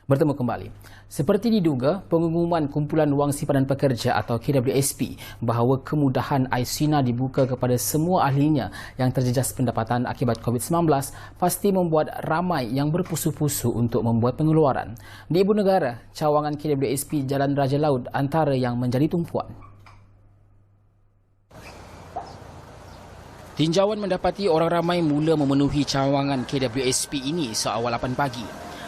Bertemu kembali. Seperti diduga, pengumuman Kumpulan Wang Simpanan Pekerja atau KWSP bahawa kemudahan iSINA dibuka kepada semua ahlinya yang terjejas pendapatan akibat COVID-19 pasti membuat ramai yang berpusu-pusu untuk membuat pengeluaran. Di Ibu Negara, cawangan KWSP Jalan Raja Laut antara yang menjadi tumpuan. Tinjauan mendapati orang ramai mula memenuhi cawangan KWSP ini seawal 8 pagi.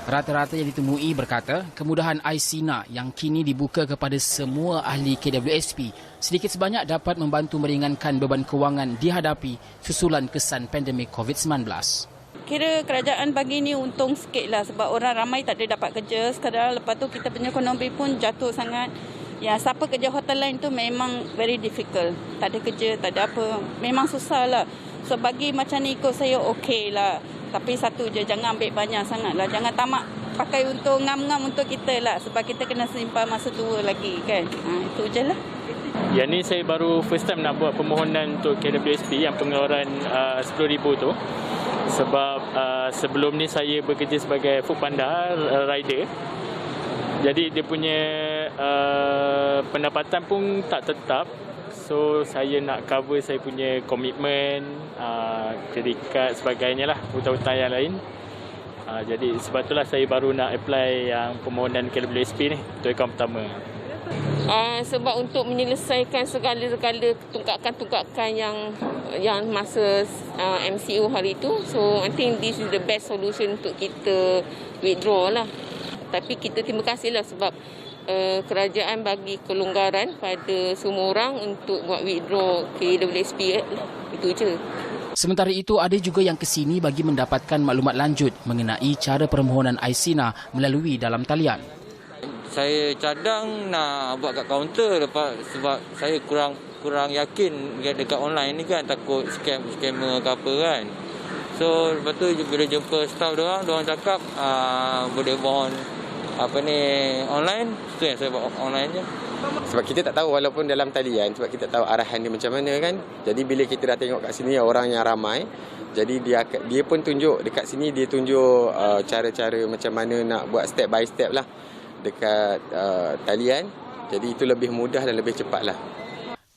Rata-rata yang ditemui berkata kemudahan iSINA yang kini dibuka kepada semua ahli KWSP sedikit sebanyak dapat membantu meringankan beban kewangan dihadapi susulan kesan pandemik COVID-19. Kira kerajaan bagi ni untung sikit lah sebab orang ramai tak ada dapat kerja sekarang. Lepas tu kita punya ekonomi pun jatuh sangat. Ya, siapa kerja hotel lain tu memang very difficult. Tak ada kerja, tak ada apa. Memang susah lah. So bagi macam ni ikut saya okey lah. Tapi satu je, jangan ambil banyak sangat lah. Jangan tamak pakai untuk ngam-ngam untuk kita lah. Sebab kita kena simpan masa tua lagi kan. Itu je lah. Yang ni saya baru first time nak buat permohonan untuk KWSP yang pengeluaran RM10,000 tu. Sebab sebelum ni saya bekerja sebagai food panda, rider. Jadi dia punya pendapatan pun tak tetap. So saya nak cover saya punya komitmen, credit card sebagainya lah, hutang-hutang yang lain. Jadi sebab itulah saya baru nak apply yang permohonan KWSP ni untuk akaun pertama. Sebab untuk menyelesaikan segala-segala tunggakan-tunggakan yang masa MCO hari itu, so I think this is the best solution untuk kita withdraw lah. Tapi kita terima kasihlah sebab kerajaan bagi kelonggaran pada semua orang untuk buat withdraw KWSP. Itu je. Sementara itu, ada juga yang ke sini bagi mendapatkan maklumat lanjut mengenai cara permohonan iSINA melalui dalam talian. Saya cadang nak buat kat kaunter sebab saya kurang yakin dekat online ni kan, takut scammer ke apa kan. So lepas tu bila jumpa staff diorang cakap boleh mohon online, tu yang saya buat online je. Sebab kita tak tahu walaupun dalam talian, sebab kita tak tahu arahan dia macam mana kan. Jadi bila kita dah tengok kat sini orang yang ramai, jadi dia pun tunjuk dekat sini, dia tunjuk cara-cara macam mana nak buat step by step lah dekat talian. Jadi itu lebih mudah dan lebih cepat lah.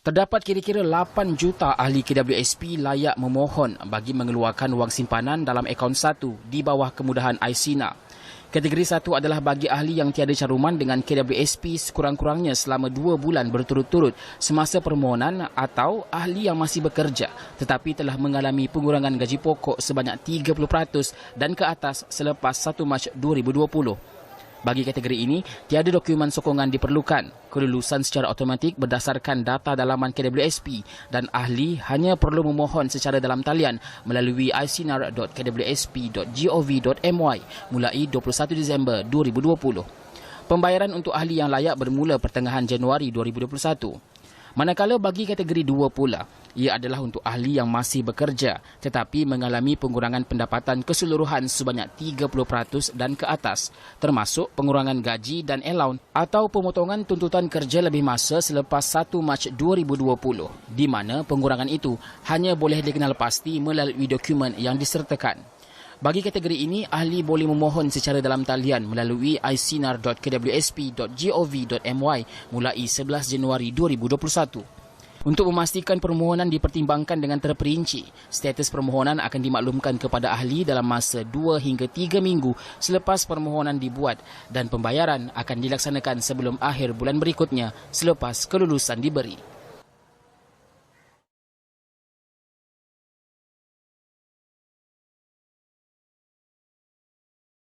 Terdapat kira-kira 8 juta ahli KWSP layak memohon bagi mengeluarkan wang simpanan dalam akaun satu di bawah kemudahan iSINA. Kategori 1 adalah bagi ahli yang tiada caruman dengan KWSP sekurang-kurangnya selama 2 bulan berturut-turut semasa permohonan atau ahli yang masih bekerja tetapi telah mengalami pengurangan gaji pokok sebanyak 30% dan ke atas selepas 1 Mac 2020. Bagi kategori ini, tiada dokumen sokongan diperlukan, kelulusan secara automatik berdasarkan data dalaman KWSP dan ahli hanya perlu memohon secara dalam talian melalui isinar.kwsp.gov.my mulai 21 Disember 2020. Pembayaran untuk ahli yang layak bermula pertengahan Januari 2021. Manakala bagi kategori 2 pula, ia adalah untuk ahli yang masih bekerja tetapi mengalami pengurangan pendapatan keseluruhan sebanyak 30% dan ke atas, termasuk pengurangan gaji dan allowance atau pemotongan tuntutan kerja lebih masa selepas 1 Mac 2020, di mana pengurangan itu hanya boleh dikenal pasti melalui dokumen yang disertakan. Bagi kategori ini, ahli boleh memohon secara dalam talian melalui isinar.kwsp.gov.my mulai 11 Januari 2021. Untuk memastikan permohonan dipertimbangkan dengan terperinci, status permohonan akan dimaklumkan kepada ahli dalam masa 2 hingga 3 minggu selepas permohonan dibuat dan pembayaran akan dilaksanakan sebelum akhir bulan berikutnya selepas kelulusan diberi.